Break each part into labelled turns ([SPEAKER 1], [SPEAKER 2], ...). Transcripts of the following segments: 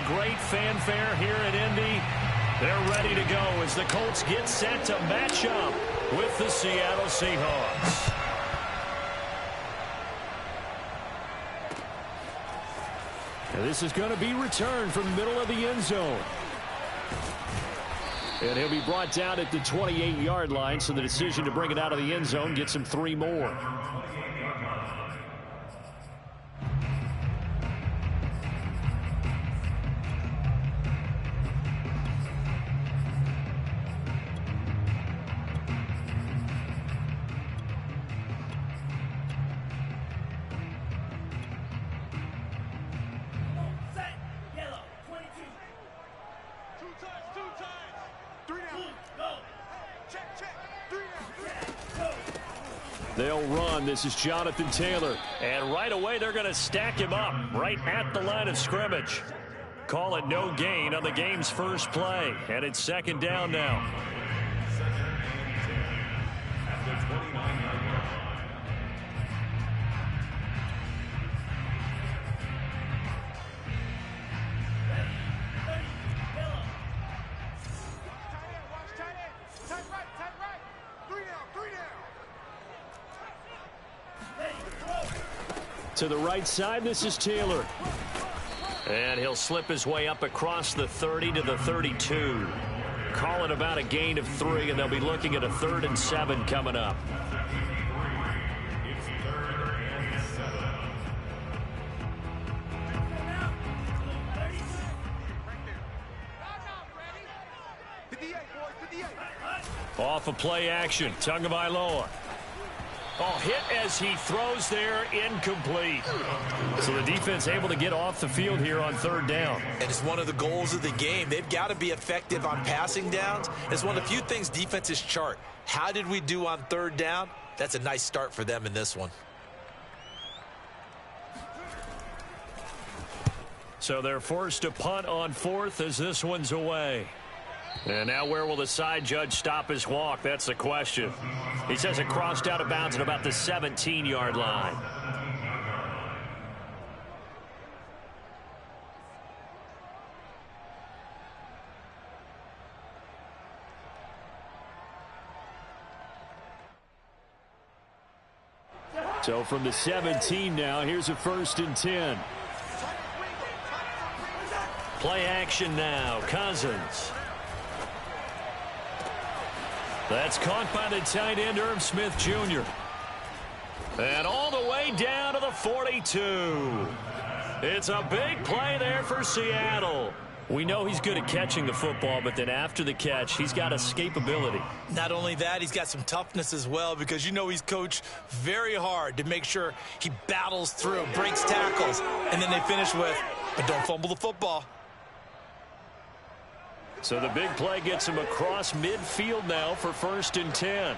[SPEAKER 1] a great fanfare here at Indy. They're ready to go as the Colts get set to match up with the Seattle Seahawks. And this is going to be returned from the middle of the end zone. And he'll be brought down at the 28-yard line, so the decision to bring it out of the end zone gets him 3 more. They'll run. This is Jonathan Taylor. And right away, they're going to stack him up right at the line of scrimmage. Call it no gain on the game's first play. And it's 2nd down now. To the right side, this is Taylor. And he'll slip his way up across the 30 to the 32. Call it about a gain of 3, and they'll be looking at a 3rd and 7 coming up. Off of play action, Tagovailoa. Oh, hit as he throws there, incomplete. So the defense able to get off the field here on 3rd down.
[SPEAKER 2] And it's one of the goals of the game. They've got to be effective on passing downs. It's one of the few things defenses chart. How did we do on 3rd down? That's a nice start for them in this one.
[SPEAKER 1] So they're forced to punt on 4th as this one's away. And now where will the side judge stop his walk? That's the question. He says it crossed out of bounds at about the 17-yard line. So from the 17 now, here's a 1st and 10. Play action now, Cousins. That's caught by the tight end, Irv Smith Jr. And all the way down to the 42. It's a big play there for Seattle. We know he's good at catching the football, but then after the catch, he's got escapability.
[SPEAKER 2] Not only that, he's got some toughness as well, because you know he's coached very hard to make sure he battles through, breaks tackles, and then they finish with, but don't fumble the football.
[SPEAKER 1] So the big play gets him across midfield now for 1st and 10.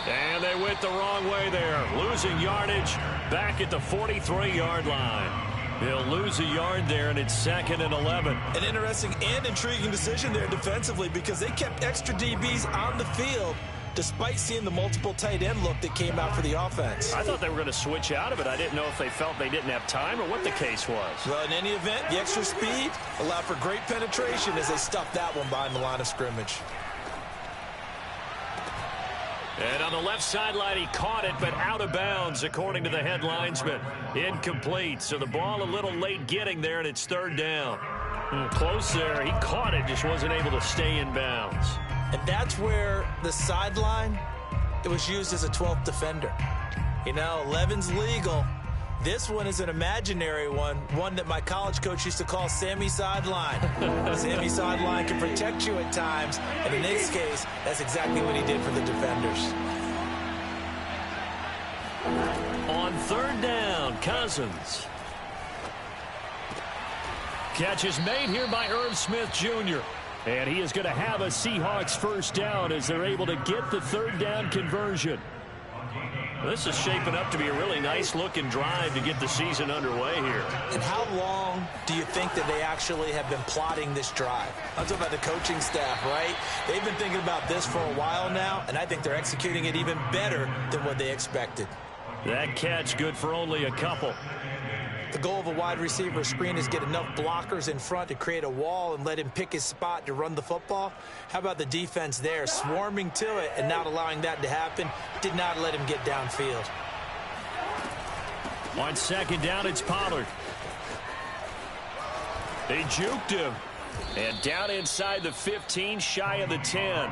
[SPEAKER 1] And they went the wrong way there, losing yardage back at the 43-yard line. They'll lose a yard there, and it's 2nd and 11.
[SPEAKER 2] An interesting and intriguing decision there defensively, because they kept extra DBs on the field despite seeing the multiple tight end look that came out for the offense.
[SPEAKER 1] I thought they were going to switch out of it. I didn't know if they felt they didn't have time or what the case was.
[SPEAKER 2] Well, in any event, the extra speed allowed for great penetration as they stuffed that one behind the line of scrimmage.
[SPEAKER 1] And on the left sideline, he caught it, but out of bounds, according to the head linesman. Incomplete, so the ball a little late getting there, and it's 3rd down. Close there. He caught it, just wasn't able to stay in bounds.
[SPEAKER 2] And that's where the sideline, it was used as a 12th defender. You know, 11's legal. This one is an imaginary one that my college coach used to call Sammy Sideline. Sammy Sideline can protect you at times, and in this case, that's exactly what he did for the defenders.
[SPEAKER 1] On 3rd down, Cousins. Catch is made here by Irv Smith Jr. And he is going to have a Seahawks 1st down as they're able to get the 3rd down conversion. This is shaping up to be a really nice-looking drive to get the season underway here.
[SPEAKER 2] And how long do you think that they actually have been plotting this drive? I'm talking about the coaching staff, right? They've been thinking about this for a while now, and I think they're executing it even better than what they expected.
[SPEAKER 1] That catch good for only a couple.
[SPEAKER 2] The goal of a wide receiver screen is get enough blockers in front to create a wall and let him pick his spot to run the football. How about the defense there, swarming to it and not allowing that to happen? Did not let him get downfield.
[SPEAKER 1] On second down, it's Pollard. They juked him. And down inside the 15, shy of the 10.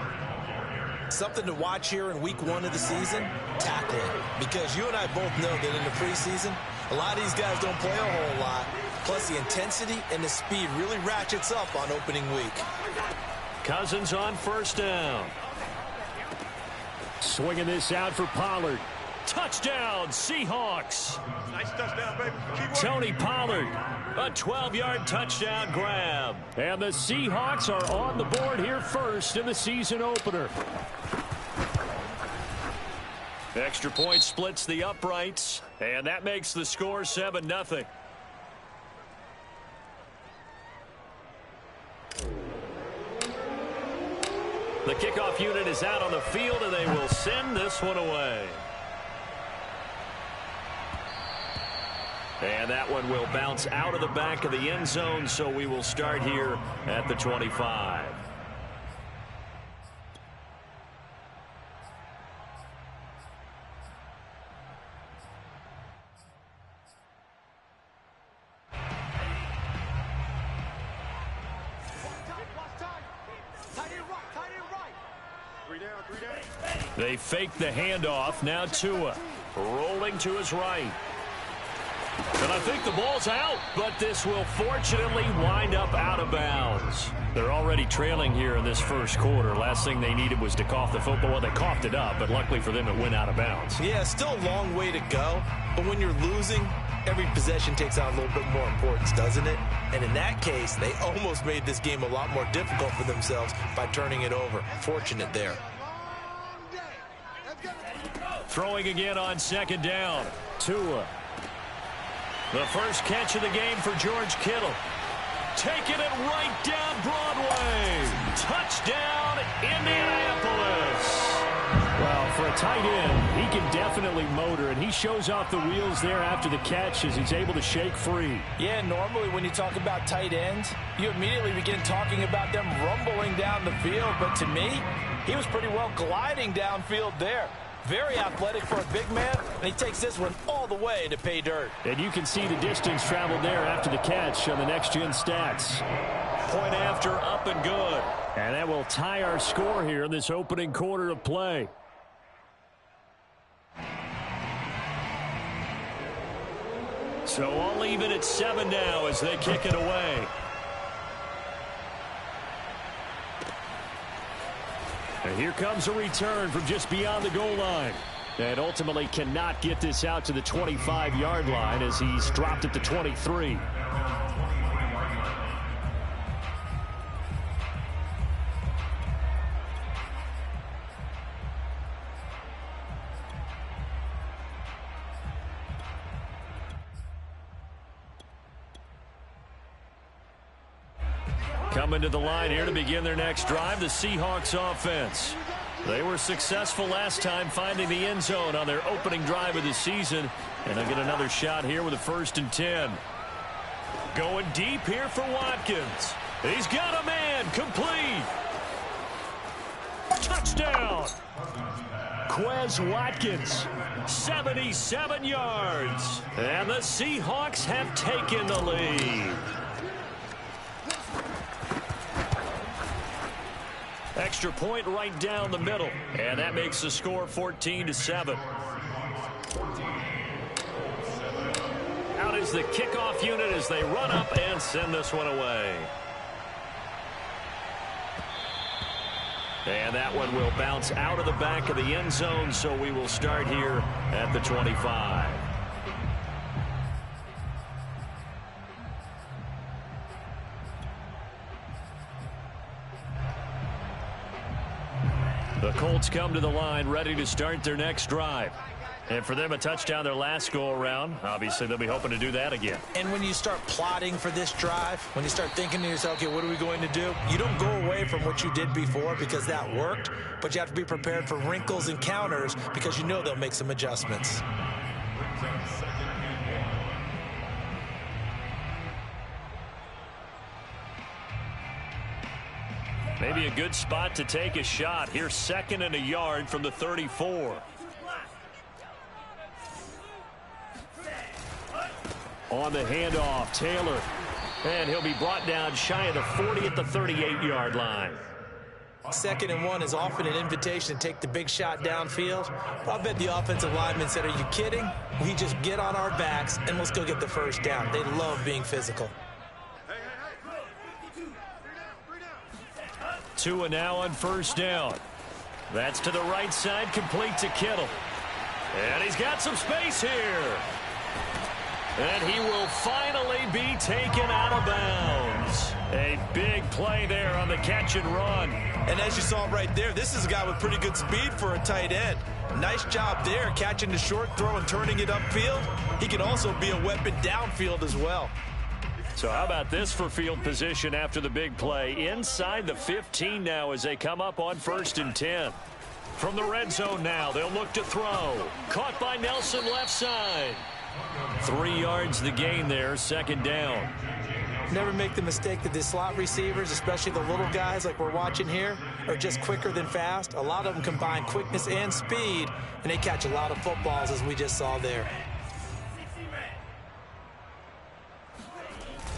[SPEAKER 2] Something to watch here in week 1 of the season, tackling. Because you and I both know that in the preseason, a lot of these guys don't play a whole lot. Plus, the intensity and the speed really ratchets up on opening week.
[SPEAKER 1] Cousins on first down. Swinging this out for Pollard. Touchdown, Seahawks.
[SPEAKER 3] Nice touchdown, baby.
[SPEAKER 1] Tony Pollard, a 12-yard touchdown grab. And the Seahawks are on the board here first in the season opener. Extra point splits the uprights, and that makes the score 7-0. The kickoff unit is out on the field, and they will send this one away. And that one will bounce out of the back of the end zone, so we will start here at the 25. They fake the handoff. Now Tua rolling to his right. And I think the ball's out, but this will fortunately wind up out of bounds. They're already trailing here in this first quarter. Last thing they needed was to cough the football. Well, they coughed it up, but luckily for them, it went out of bounds.
[SPEAKER 2] Yeah, still a long way to go, but when you're losing, every possession takes on a little bit more importance, doesn't it? And in that case, they almost made this game a lot more difficult for themselves by turning it over. Fortunate there.
[SPEAKER 1] Throwing again on second down. Tua. The first catch of the game for George Kittle. Taking it right down Broadway. Touchdown, Indianapolis. Well, for a tight end, he can definitely motor, and he shows off the wheels there after the catch as he's able to shake free.
[SPEAKER 2] Yeah, normally when you talk about tight ends, you immediately begin talking about them rumbling down the field. But to me, he was pretty well gliding downfield there. Very athletic for a big man, and he takes this one all the way to pay dirt.
[SPEAKER 1] And you can see the distance traveled there after the catch on the next-gen stats. Point after, up and good. And that will tie our score here in this opening quarter of play. So all even at 7 now as they kick it away. And here comes a return from just beyond the goal line. And ultimately cannot get this out to the 25-yard line as he's dropped at the 23. Coming to the line here to begin their next drive, the Seahawks offense. They were successful last time finding the end zone on their opening drive of the season. And they'll get another shot here with a 1st and 10. Going deep here for Watkins. He's got a man, complete. Touchdown. Quez Watkins, 77 yards. And the Seahawks have taken the lead. Extra point right down the middle. And that makes the score 14-7. Out is the kickoff unit as they run up and send this one away. And that one will bounce out of the back of the end zone, so we will start here at the 25. The Colts come to the line ready to start their next drive. And for them, a touchdown their last go-around. Obviously, they'll be hoping to do that again.
[SPEAKER 2] And when you start plotting for this drive, when you start thinking to yourself, okay, what are we going to do? You don't go away from what you did before because that worked, but you have to be prepared for wrinkles and counters because you know they'll make some adjustments.
[SPEAKER 1] Maybe a good spot to take a shot. Here's 2nd and a yard from the 34. On the handoff, Taylor. And he'll be brought down shy of the 40 at the 38-yard line.
[SPEAKER 2] 2nd and 1 is often an invitation to take the big shot downfield. But I bet the offensive lineman said, are you kidding? We just get on our backs and let's go get the first down. They love being physical.
[SPEAKER 1] Tua now on 1st down. That's to the right side, complete to Kittle. And he's got some space here. And he will finally be taken out of bounds. A big play there on the catch and run.
[SPEAKER 2] And as you saw right there, this is a guy with pretty good speed for a tight end. Nice job there, catching the short throw and turning it upfield. He can also be a weapon downfield as well.
[SPEAKER 1] So how about this for field position after the big play? Inside the 15 now as they come up on 1st and 10. From the red zone now, they'll look to throw. Caught by Nelson left side. 3 yards the gain there, 2nd down.
[SPEAKER 2] Never make the mistake that the slot receivers, especially the little guys like we're watching here, are just quicker than fast. A lot of them combine quickness and speed, and they catch a lot of footballs as we just saw there.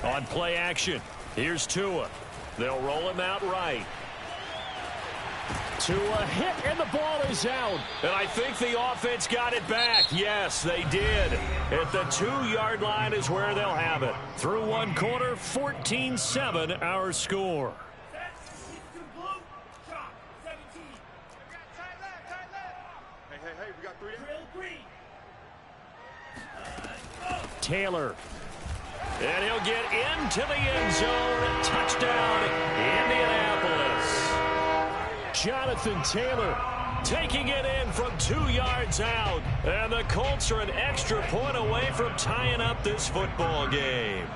[SPEAKER 1] On play action, here's Tua. They'll roll him out right. Tua hit, and the ball is out. And I think the offense got it back. Yes, they did. At the 2-yard line is where they'll have it. Through 1 quarter, 14-7 our score. Taylor. And he'll get into the end zone. Touchdown, Indianapolis. Jonathan Taylor taking it in from 2 yards out. And the Colts are an extra point away from tying up this football game.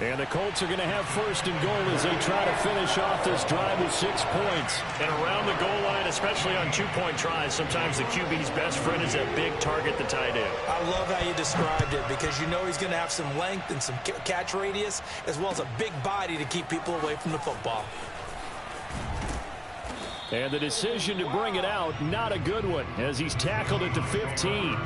[SPEAKER 1] And the Colts are going to have 1st and goal as they try to finish off this drive with 6 points. And around the goal line, especially on 2-point tries, sometimes the QB's best friend is that big target, the tight end.
[SPEAKER 2] I love how you described it because you know he's going to have some length and some catch radius as well as a big body to keep people away from the football.
[SPEAKER 1] And the decision to bring it out, not a good one as he's tackled at the 15.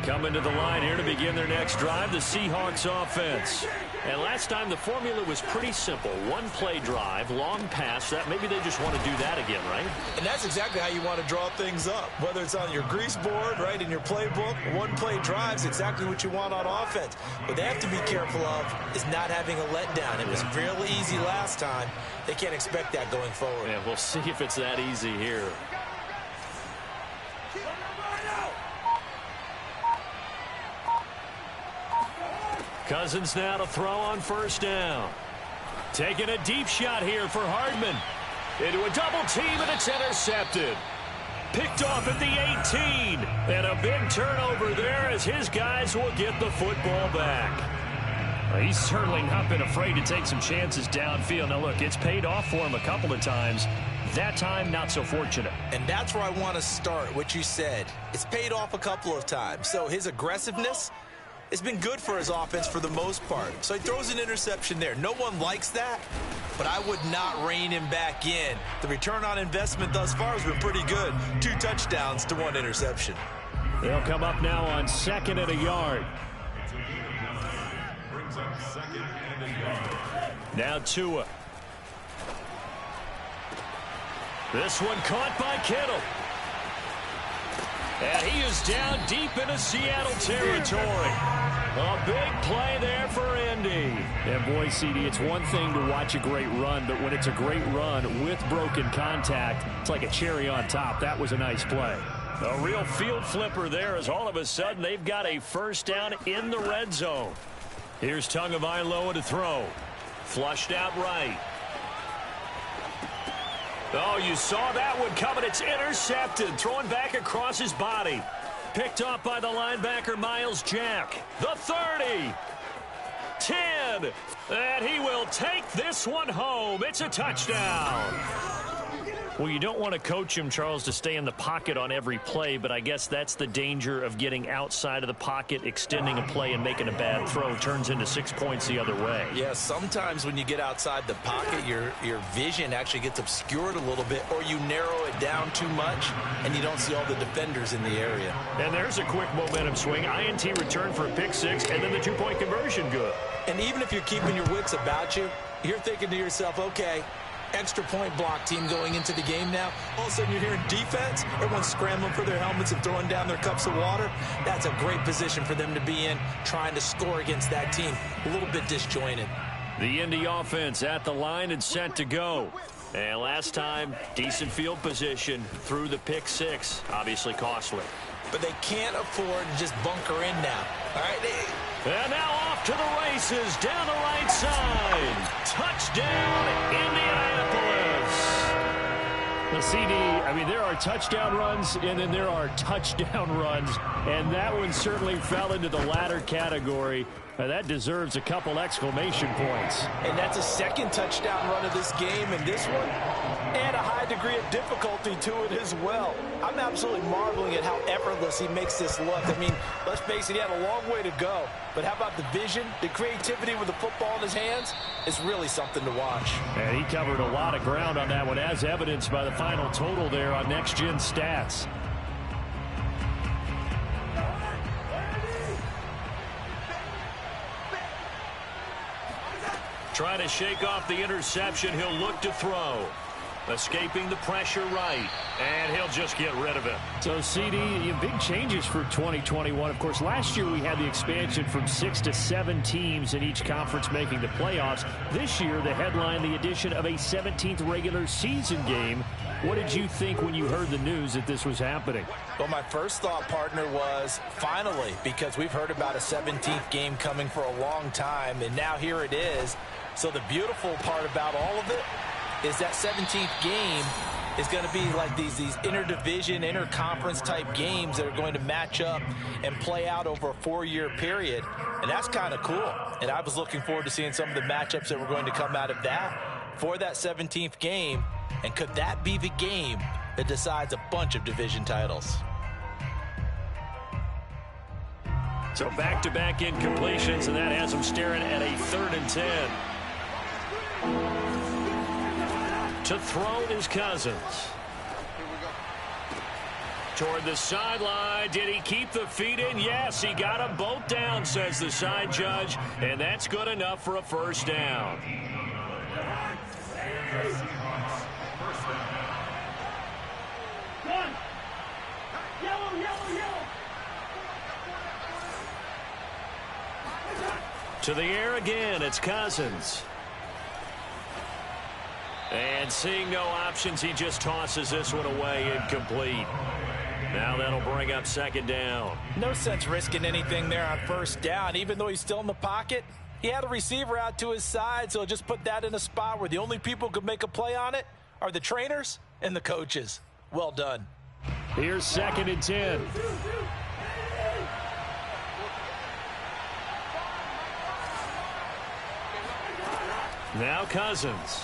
[SPEAKER 1] Coming to the line here to begin their next drive, the Seahawks offense. And last time the formula was pretty simple. 1-play drive, long pass. That maybe they just want to do that again, right?
[SPEAKER 2] And that's exactly how you want to draw things up. Whether it's on your grease board, right, in your playbook, 1-play drive's exactly what you want on offense. What they have to be careful of is not having a letdown. It was real easy last time. They can't expect that going forward.
[SPEAKER 1] Yeah, we'll see if it's that easy here. Cousins now to throw on 1st down. Taking a deep shot here for Hardman. Into a double team, and it's intercepted. Picked off at the 18. And a big turnover there as his guys will get the football back. Well, he's certainly not been afraid to take some chances downfield. Now, look, it's paid off for him a couple of times. That time, not so fortunate.
[SPEAKER 2] And that's where I want to start, what you said. It's paid off a couple of times. So his aggressiveness, it's been good for his offense for the most part. So he throws an interception there. No one likes that, but I would not rein him back in. The return on investment thus far has been pretty good. 2 touchdowns to 1 interception.
[SPEAKER 1] They'll come up now on 2nd and a yard. Now Tua. This one caught by Kittle. And he is down deep into Seattle territory. A big play there for Indy.
[SPEAKER 3] And boy, CD, it's one thing to watch a great run, but when it's a great run with broken contact, it's like a cherry on top. That was a nice play.
[SPEAKER 1] A real field flipper there as all of a sudden they've got a 1st down in the red zone. Here's Tagovailoa to throw. Flushed out right. Oh, you saw that one coming. It's intercepted. Thrown back across his body. Picked off by the linebacker, Miles Jack. The 30. 10. And he will take this one home. It's a touchdown. Well, you don't want to coach him, Charles, to stay in the pocket on every play, but I guess that's the danger of getting outside of the pocket, extending a play, and making a bad throw. Turns into 6 points the other way.
[SPEAKER 2] Yeah, sometimes when you get outside the pocket, your vision actually gets obscured a little bit, or you narrow it down too much, and you don't see all the defenders in the area.
[SPEAKER 1] And there's a quick momentum swing. INT return for a pick six, and then the two-point conversion good.
[SPEAKER 2] And even if you're keeping your wits about you, you're thinking to yourself, okay, extra point block team going into the game now. All of a sudden you're hearing defense. Everyone's scrambling for their helmets and throwing down their cups of water. That's a great position for them to be in, trying to score against that team. A little bit disjointed.
[SPEAKER 1] The Indy offense at the line and set to go. And last time, decent field position through the pick six. Obviously costly.
[SPEAKER 2] But they can't afford to just bunker in now. All right,
[SPEAKER 1] and now off to the races down the right side. Touchdown, Indianapolis.
[SPEAKER 3] The CD, I mean, there are touchdown runs, and then there are touchdown runs, and that one certainly fell into the latter category. That deserves a couple exclamation points.
[SPEAKER 2] And that's a second touchdown run of this game, and this one, and a high degree of difficulty to it as well. I'm absolutely marveling at how effortless he makes this look. I mean, let's face it, he had a long way to go. But how about the vision, the creativity with the football in his hands? It's really something to watch.
[SPEAKER 3] And he covered a lot of ground on that one, as evidenced by the final total there on Next Gen Stats.
[SPEAKER 1] Trying to shake off the interception. He'll look to throw. Escaping the pressure right. And he'll just get rid of it.
[SPEAKER 3] So, CD, big changes for 2021. Of course, last year we had the expansion from 6 to 7 teams in each conference making the playoffs. This year, the headline, the addition of a 17th regular season game. What did you think when you heard the news that this was happening?
[SPEAKER 2] Well, my first thought, partner, was finally, because we've heard about a 17th game coming for a long time, and now here it is. So the beautiful part about all of it is that 17th game is going to be like these interdivision, interconference type games that are going to match up and play out over a 4-year period. And that's kind of cool. And I was looking forward to seeing some of the matchups that were going to come out of that for that 17th game. And could that be the game that decides a bunch of division titles?
[SPEAKER 1] So back-to-back incompletions, and that has them staring at a 3rd and 10. To throw is Cousins. Toward the sideline. Did he keep the feet in? Yes, he got them both down, says the side judge. And that's good enough for a first down. To the air again, it's Cousins. And seeing no options, he just tosses this one away, incomplete. Now that'll bring up 2nd down.
[SPEAKER 2] No sense risking anything there on 1st down, even though he's still in the pocket. He had a receiver out to his side, so just put that in a spot where the only people who could make a play on it are the trainers and the coaches. Well done.
[SPEAKER 3] Here's 2nd and 10.
[SPEAKER 1] Now Cousins.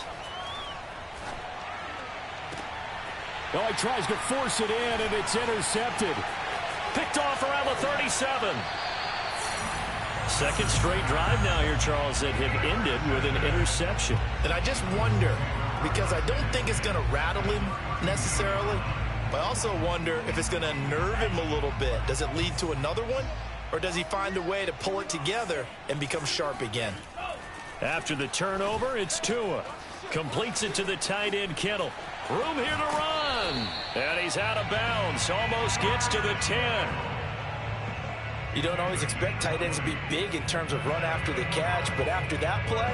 [SPEAKER 3] Oh, he tries to force it in, and it's intercepted.
[SPEAKER 1] Picked off around the 37. Second straight drive now here, Charles, that have ended with an interception.
[SPEAKER 2] And I just wonder, because I don't think it's going to rattle him necessarily, but I also wonder if it's going to nerve him a little bit. Does it lead to another one, or does he find a way to pull it together and become sharp again?
[SPEAKER 1] After the turnover, it's Tua. Completes it to the tight end, Kittle. Room here to run. And he's out of bounds. Almost gets to the 10.
[SPEAKER 2] You don't always expect tight ends to be big in terms of run after the catch, but after that play,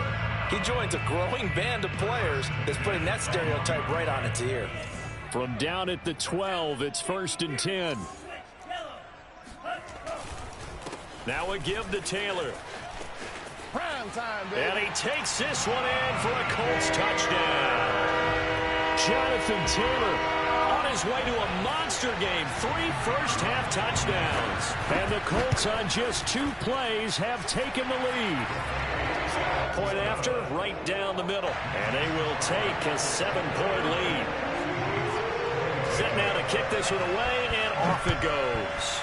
[SPEAKER 2] he joins a growing band of players that's putting that stereotype right on its ear.
[SPEAKER 3] From down at the 12, it's 1st and 10.
[SPEAKER 1] Now a give to Taylor.
[SPEAKER 4] Prime time, baby.
[SPEAKER 1] And he takes this one in for a Colts touchdown. Jonathan Taylor on his way to a monster game. 3 first-half touchdowns. And the Colts on just 2 plays have taken the lead. Point after, right down the middle. And they will take a 7-point lead. Set now to kick this one away, and off it goes.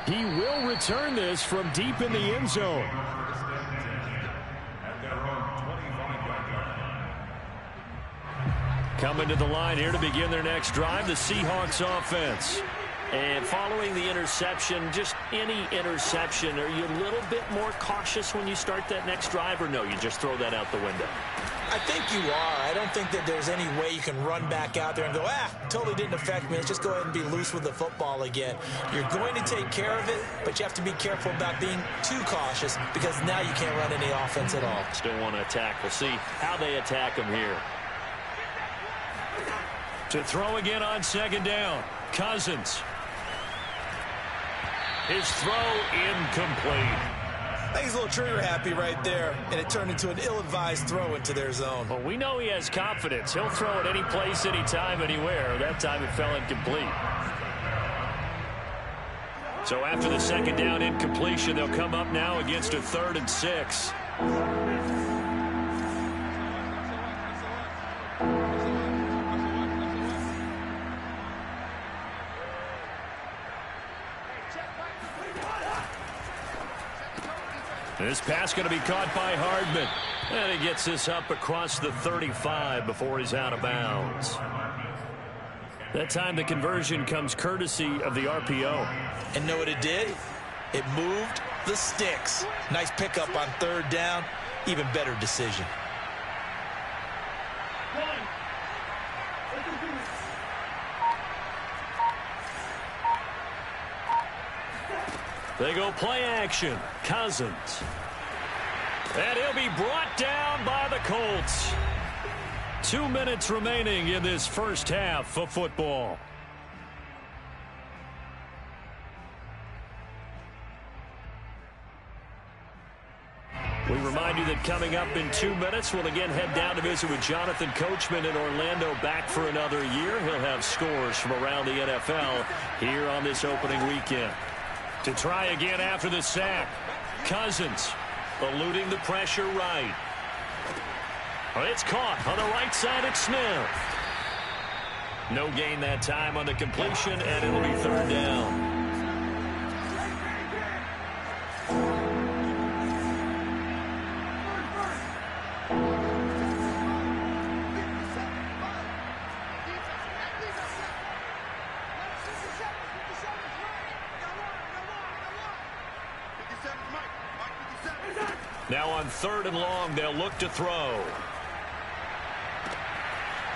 [SPEAKER 1] He will return this from deep in the end zone. Coming to the line here to begin their next drive, the Seahawks offense. And following the interception, just any interception, are you a little bit more cautious when you start that next drive, or no, you just throw that out the window?
[SPEAKER 2] I think you are. I don't think that there's any way you can run back out there and go, totally didn't affect me. Let's just go ahead and be loose with the football again. You're going to take care of it, but you have to be careful about being too cautious because now you can't run any offense at all.
[SPEAKER 1] Still want to attack. We'll see how they attack him here. To throw again on second down, Cousins. His throw incomplete.
[SPEAKER 2] I think he's a little trigger happy right there, and it turned into an ill-advised throw into their zone.
[SPEAKER 3] Well, we know he has confidence. He'll throw it any place, anytime, anywhere. That time it fell incomplete.
[SPEAKER 1] So after the second down incompletion, they'll come up now against a 3rd and 6. This pass going to be caught by Hardman. And he gets this up across the 35 before he's out of bounds. That time the conversion comes courtesy of the RPO.
[SPEAKER 2] And know what it did? It moved the sticks. Nice pickup on 3rd down. Even better decision.
[SPEAKER 1] They go play action. Cousins. And he'll be brought down by the Colts. 2 minutes remaining in this first half of football. We remind you that coming up in 2 minutes, we'll again head down to visit with Jonathan Coachman in Orlando, back for another year. He'll have scores from around the NFL here on this opening weekend. To try again after the sack, Cousins eluding the pressure right. It's caught on the right side at Smith. No gain that time on the completion, and it'll be 3rd down. Now on 3rd and long, they'll look to throw.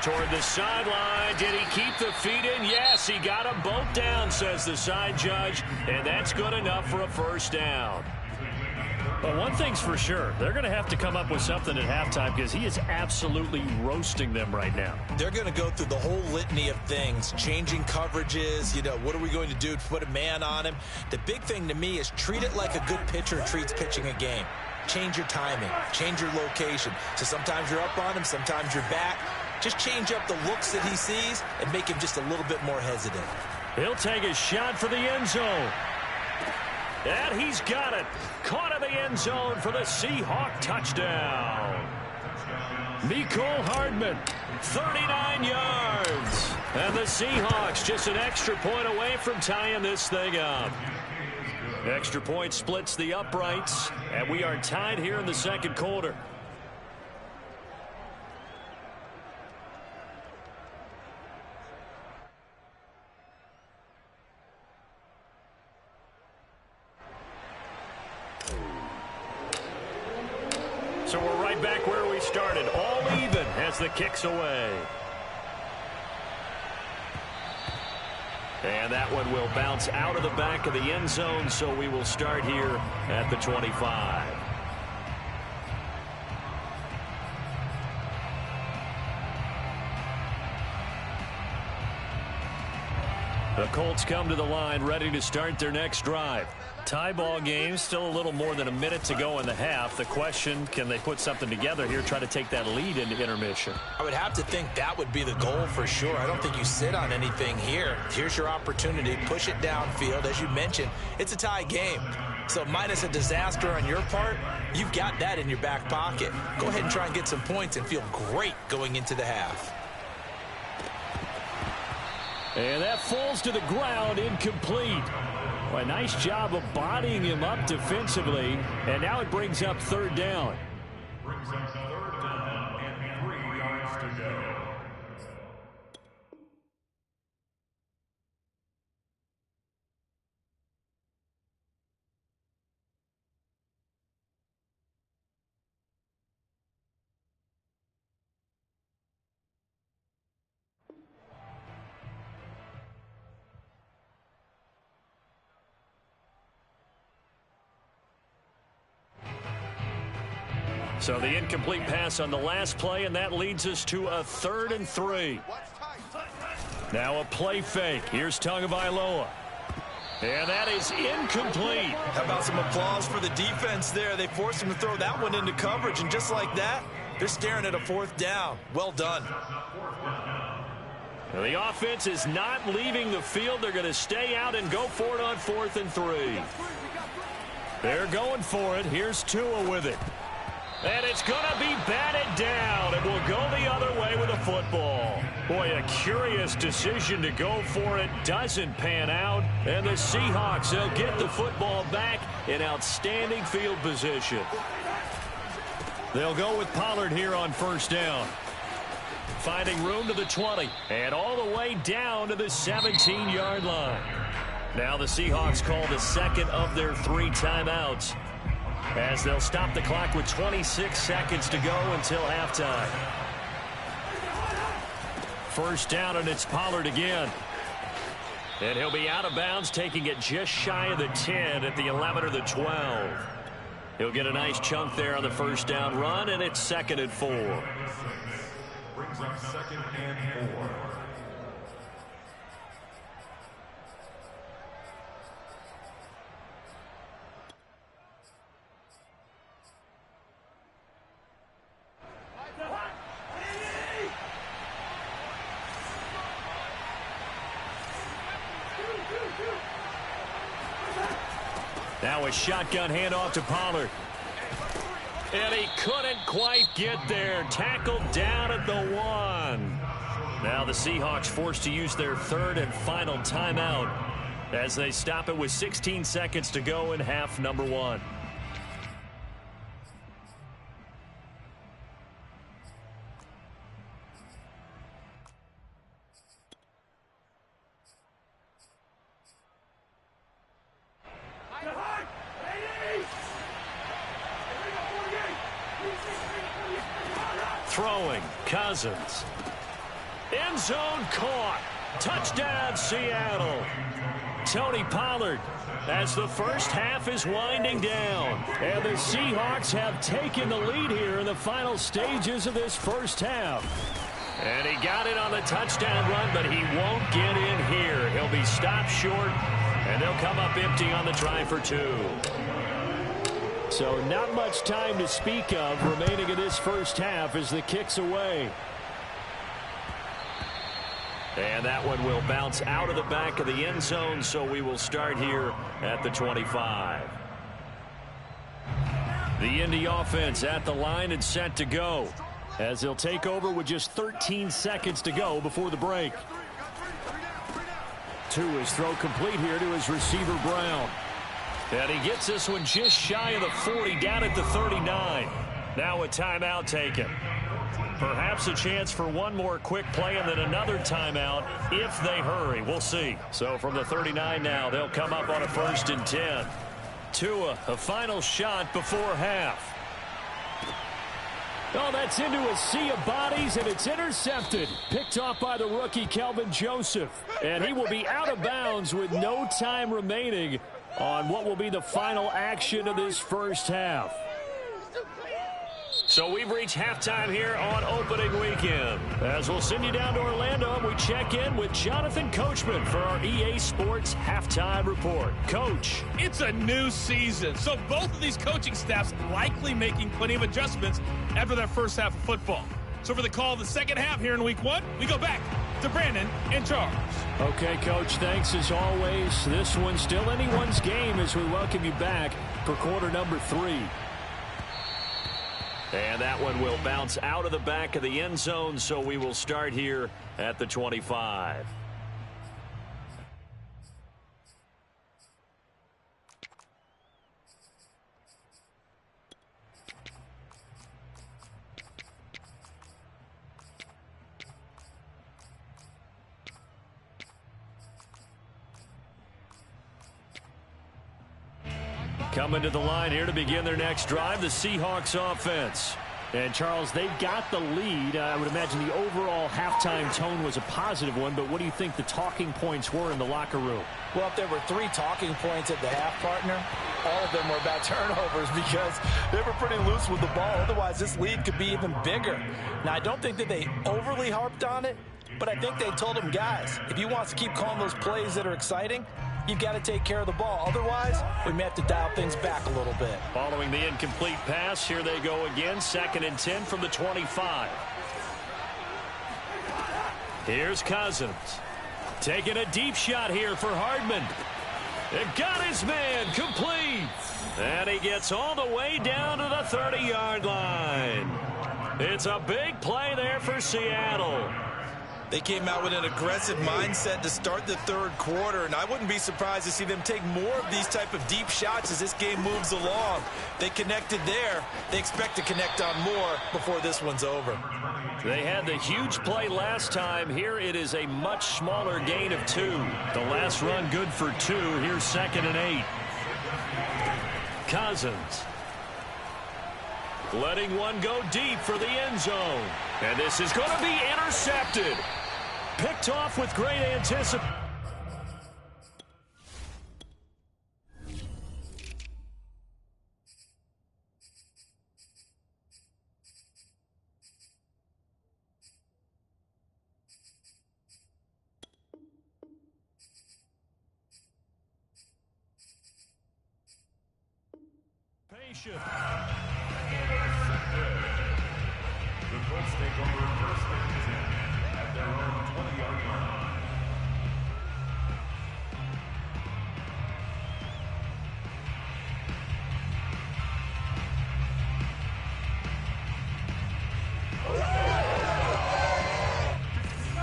[SPEAKER 1] Toward the sideline. Did he keep the feet in? Yes, he got them both down, says the side judge, and that's good enough for a 1st down.
[SPEAKER 3] But one thing's for sure, they're going to have to come up with something at halftime because he is absolutely roasting them right now.
[SPEAKER 2] They're going to go through the whole litany of things, changing coverages, what are we going to do to put a man on him? The big thing to me is treat it like a good pitcher treats pitching a game. Change your timing, change your location. So sometimes you're up on him, sometimes you're back. Just change up the looks that he sees and make him just a little bit more hesitant.
[SPEAKER 1] He'll take a shot for the end zone. And he's got it. Caught in the end zone for the Seahawk touchdown. Mecole Hardman, 39 yards. And the Seahawks just an extra point away from tying this thing up. Extra point splits the uprights, and we are tied here in the second quarter. So we're right back where we started, all even as the kick's away. And that one will bounce out of the back of the end zone, so we will start here at the 25. The Colts come to the line ready to start their next drive. Tie ball game, still a little more than a minute to go in the half. The question, can they put something together here, try to take that lead into intermission?
[SPEAKER 2] I would have to think that would be the goal for sure. I don't think you sit on anything here. Here's your opportunity. Push it downfield. As you mentioned, it's a tie game. So minus a disaster on your part, you've got that in your back pocket. Go ahead and try and get some points and feel great going into the half.
[SPEAKER 3] And that falls to the ground, incomplete. Well, a nice job of bodying him up defensively, and now it brings up third down.
[SPEAKER 4] Brings up third down and 3 yards to go.
[SPEAKER 1] So the incomplete pass on the last play, and that leads us to a 3rd and 3. Now a play fake. Here's Tagovailoa. And that is incomplete.
[SPEAKER 2] How about some applause for the defense there? They forced him to throw that one into coverage, and just like that, they're staring at a 4th down. Well done.
[SPEAKER 1] Now the offense is not leaving the field. They're going to stay out and go for it on 4th and 3. They're going for it. Here's Tua with it. And it's going to be batted down. It will go the other way with the football. Boy, a curious decision to go for it. Doesn't pan out. And the Seahawks will get the football back in outstanding field position. They'll go with Pollard here on 1st down. Finding room to the 20. And all the way down to the 17-yard line. Now the Seahawks call the second of their 3 timeouts, as they'll stop the clock with 26 seconds to go until halftime. 1st down, and it's Pollard again. And he'll be out of bounds, taking it just shy of the 10 at the 11 or the 12. He'll get a nice chunk there on the 1st down run, and it's 2nd and 4.
[SPEAKER 4] Brings up 2nd and 4.
[SPEAKER 1] Now a shotgun handoff to Pollard. And he couldn't quite get there. Tackled down at the 1. Now the Seahawks forced to use their 3rd and final timeout as they stop it with 16 seconds to go in half number 1. Throwing, Cousins. End zone caught. Touchdown, Seattle. Tony Pollard, as the first half is winding down. And the Seahawks have taken the lead here in the final stages of this first half. And he got it on the touchdown run, but he won't get in here. He'll be stopped short, and they'll come up empty on the try for 2.
[SPEAKER 3] So not much time to speak of remaining in this first half as the kick's away.
[SPEAKER 1] And that one will bounce out of the back of the end zone, so we will start here at the 25. The Indy offense at the line and set to go, as they'll take over with just 13 seconds to go before the break. Tua's throw complete here to his receiver, Brown. And he gets this one just shy of the 40, down at the 39. Now a timeout taken. Perhaps a chance for one more quick play and then another timeout if they hurry. We'll see. So from the 39 now, they'll come up on a 1st and 10. Tua, a final shot before half.
[SPEAKER 3] Oh, that's into a sea of bodies, and it's intercepted. Picked off by the rookie, Kelvin Joseph. And he will be out of bounds with no time remaining on what will be the final action of this first half.
[SPEAKER 1] So we've reached halftime here on opening weekend. As we'll send you down to Orlando, and we check in with Jonathan Coachman for our EA Sports Halftime Report. Coach.
[SPEAKER 5] It's a new season, so both of these coaching staffs likely making plenty of adjustments after that first half of football. So for the call of the second half here in week one, we go back to Brandon and Charles.
[SPEAKER 3] Okay, Coach, thanks as always. This one's still anyone's game as we welcome you back for quarter number 3.
[SPEAKER 1] And that one will bounce out of the back of the end zone, so we will start here at the 25. Coming to the line here to begin their next drive, the Seahawks offense.
[SPEAKER 3] And, Charles, they've got the lead. I would imagine the overall halftime tone was a positive one, but what do you think the talking points were in the locker room?
[SPEAKER 2] Well, if there were 3 talking points at the half, partner, all of them were about turnovers because they were pretty loose with the ball. Otherwise, this lead could be even bigger. Now, I don't think that they overly harped on it, but I think they told them, guys, if you want to keep calling those plays that are exciting, you've got to take care of the ball. Otherwise, we may have to dial things back a little bit.
[SPEAKER 1] Following the incomplete pass, here they go again. 2nd and 10 from the 25. Here's Cousins. Taking a deep shot here for Hardman. It got his man complete. And he gets all the way down to the 30-yard line. It's a big play there for Seattle.
[SPEAKER 2] They came out with an aggressive mindset to start the third quarter, and I wouldn't be surprised to see them take more of these type of deep shots as this game moves along. They connected there. They expect to connect on more before this one's over.
[SPEAKER 1] They had the huge play last time. Here it is a much smaller gain of 2. The last run good for 2. Here's 2nd and 8. Cousins. Letting one go deep for the end zone. And this is going to be intercepted. Picked off with great anticipation. Patient.
[SPEAKER 4] The Colts take over 1st and 10 at their own 20-yard line.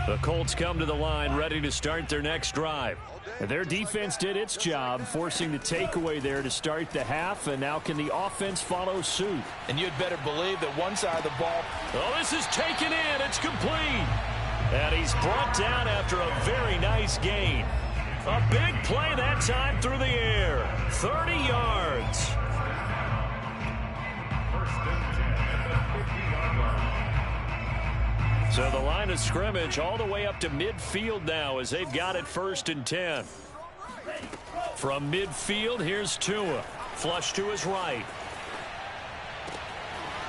[SPEAKER 1] The Colts come to the line ready to start their next drive.
[SPEAKER 3] Their defense did its job, forcing the takeaway there to start the half, and now can the offense follow suit?
[SPEAKER 2] And you'd better believe that one side of the ball.
[SPEAKER 1] Oh, this is taken in. It's complete. And he's brought down after a very nice gain. A big play that time through the air. 30 yards.
[SPEAKER 4] 1st and 10 at the 50-yard line.
[SPEAKER 1] So the line of scrimmage all the way up to midfield now as they've got it 1st and 10. From midfield, here's Tua. Flush to his right.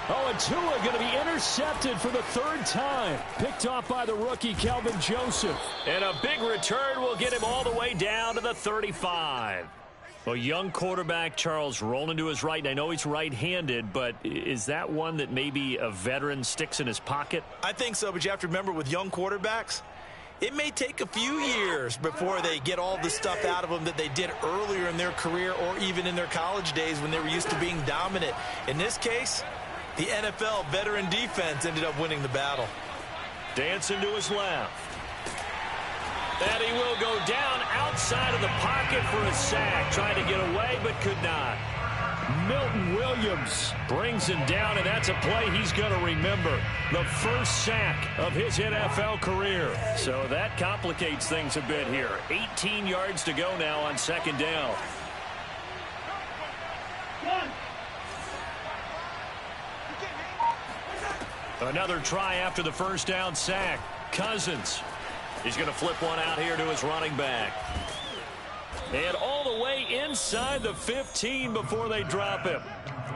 [SPEAKER 3] Oh, and Tua going to be intercepted for the 3rd time. Picked off by the rookie, Kelvin Joseph.
[SPEAKER 1] And a big return will get him all the way down to the 35. A young quarterback, Charles, rolling to his right. And I know he's right-handed, but is that one that maybe a veteran sticks in his pocket?
[SPEAKER 2] I think so, but you have to remember with young quarterbacks, it may take a few years before they get all the stuff out of them that they did earlier in their career or even in their college days when they were used to being dominant. In this case, the NFL veteran defense ended up winning the battle.
[SPEAKER 1] Dancing to his left. And he will go down outside of the pocket for a sack. Trying to get away, but could not.
[SPEAKER 3] Milton Williams
[SPEAKER 1] brings him down, and that's a play he's going to remember. The first sack of his NFL career. So that complicates things a bit here. 18 yards to go now on 2nd down. Another try after the first down sack. Cousins. He's going to flip one out here to his running back. And all the way inside the 15 before they drop him.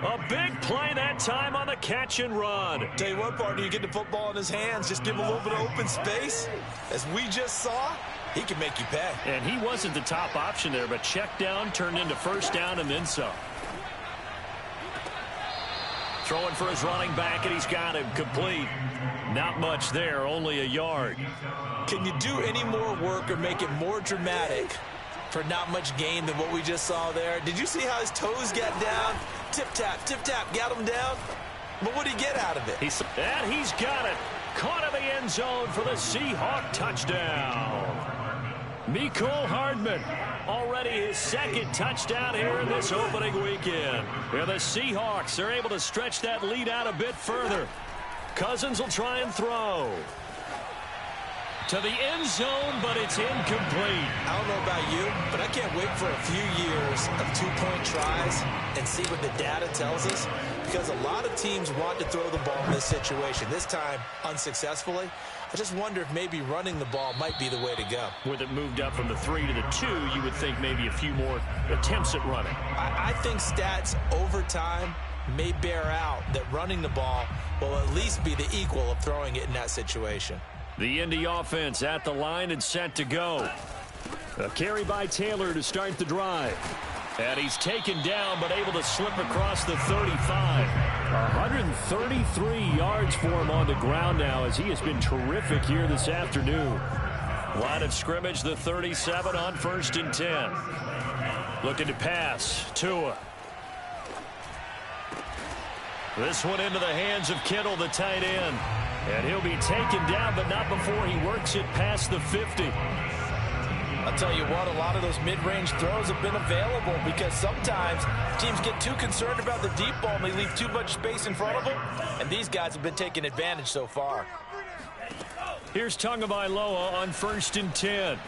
[SPEAKER 1] A big play that time on the catch and run.
[SPEAKER 2] Tell you what, partner, you get the football in his hands, just give him a little bit of open space. As we just saw, he can make you pay.
[SPEAKER 3] And he wasn't the top option there, but check down turned into first down and then some.
[SPEAKER 1] Throwing for his running back, and he's got him complete. Not much there, only a yard.
[SPEAKER 2] Can you do any more work or make it more dramatic for not much gain than what we just saw there? Did you see how his toes got down? Tip tap, got him down. But what did he get out of it?
[SPEAKER 1] He's got it. Caught in the end zone for the Seahawk touchdown. Mecole Hardman, already his second touchdown here in this opening weekend. And the Seahawks are able to stretch that lead out a bit further. Cousins will try and throw to the end zone, but it's incomplete.
[SPEAKER 2] I don't know about you, but I can't wait for a few years of two-point tries and see what the data tells us, because a lot of teams want to throw the ball in this situation. This time, unsuccessfully. I just wonder if maybe running the ball might be the way to go.
[SPEAKER 3] With it moved up from the 3 to the 2, you would think maybe a few more attempts at running.
[SPEAKER 2] I think stats over time may bear out that running the ball will at least be the equal of throwing it in that situation.
[SPEAKER 1] The Indy offense at the line and set to go.
[SPEAKER 3] A carry by Taylor to start the drive.
[SPEAKER 1] And he's taken down, but able to slip across the 35.
[SPEAKER 3] 133 yards for him on the ground now, as he has been terrific here this afternoon.
[SPEAKER 1] Line of scrimmage, the 37 on 1st and 10. Looking to pass. Tua. This one into the hands of Kittle, the tight end. And he'll be taken down, but not before he works it past the 50.
[SPEAKER 2] I'll tell you what, a lot of those mid-range throws have been available because sometimes teams get too concerned about the deep ball and they leave too much space in front of them, and these guys have been taking advantage so far.
[SPEAKER 1] Here's Tagovailoa on 1st and 10.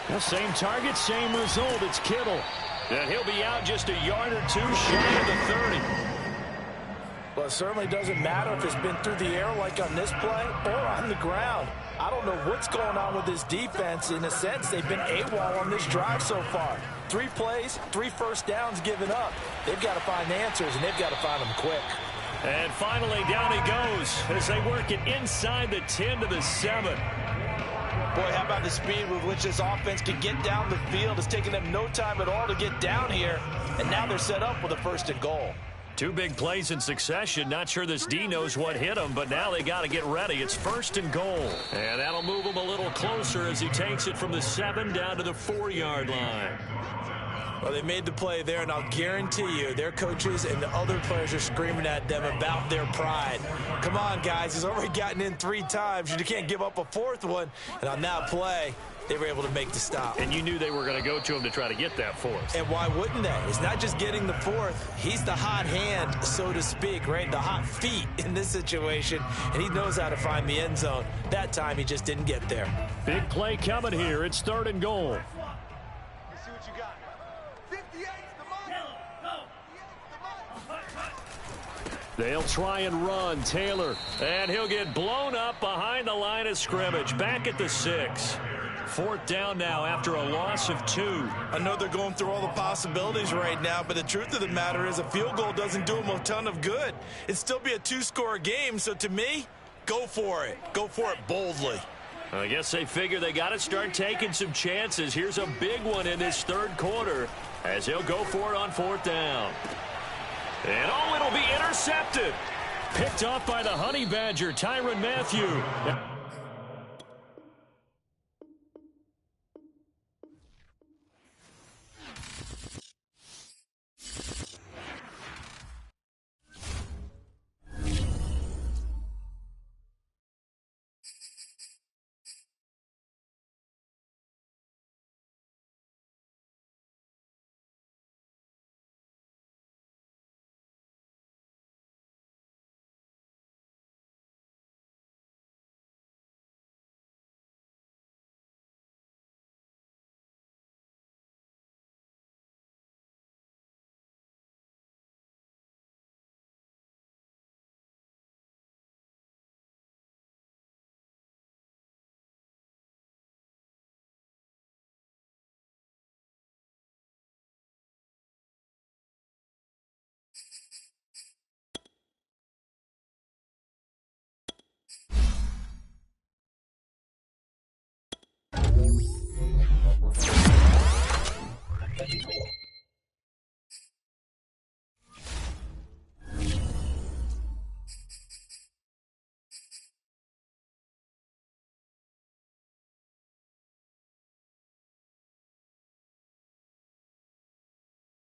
[SPEAKER 3] Well, same target, same result. It's Kittle.
[SPEAKER 1] And he'll be out just a yard or two shy of the 30.
[SPEAKER 2] Well, it certainly doesn't matter if it's been through the air like on this play or on the ground. I don't know what's going on with this defense. In a sense, they've been AWOL on this drive so far. 3 plays, 3 first downs given up. They've got to find answers, and they've got to find them quick.
[SPEAKER 1] And finally, down he goes as they work it inside the 10 to the 7.
[SPEAKER 2] Boy, how about the speed with which this offense can get down the field? It's taken them no time at all to get down here, and now they're set up with a 1st and goal.
[SPEAKER 1] 2 big plays in succession. Not sure this D knows what hit him, but now they got to get ready. It's 1st and goal. And that'll move him a little closer as he takes it from the 7 down to the 4-yard line.
[SPEAKER 2] Well, they made the play there, and I'll guarantee you their coaches and the other players are screaming at them about their pride. Come on, guys. He's already gotten in 3 times. You can't give up a 4th one. And on that play, they were able to make the stop.
[SPEAKER 3] And you knew they were going to go to him to try to get that 4th.
[SPEAKER 2] And why wouldn't they? It's not just getting the 4th. He's the hot hand, so to speak, right? The hot feet in this situation. And he knows how to find the end zone. That time, he just didn't get there.
[SPEAKER 3] Big play coming here. It's 3rd and goal.
[SPEAKER 6] Let's see what you got. 58's the money.
[SPEAKER 3] They'll try and run. Taylor.
[SPEAKER 1] And he'll get blown up behind the line of scrimmage. Back at the 6. 4th down now after a loss of 2.
[SPEAKER 2] I know they're going through all the possibilities right now, but the truth of the matter is a field goal doesn't do them a ton of good. It'd still be a 2-score game, so to me, go for it. Go for it boldly.
[SPEAKER 1] I guess they figure they got to start taking some chances. Here's a big one in this 3rd quarter as he'll go for it on 4th down. And it'll be intercepted. Picked off by the Honey Badger, Tyrann Mathieu.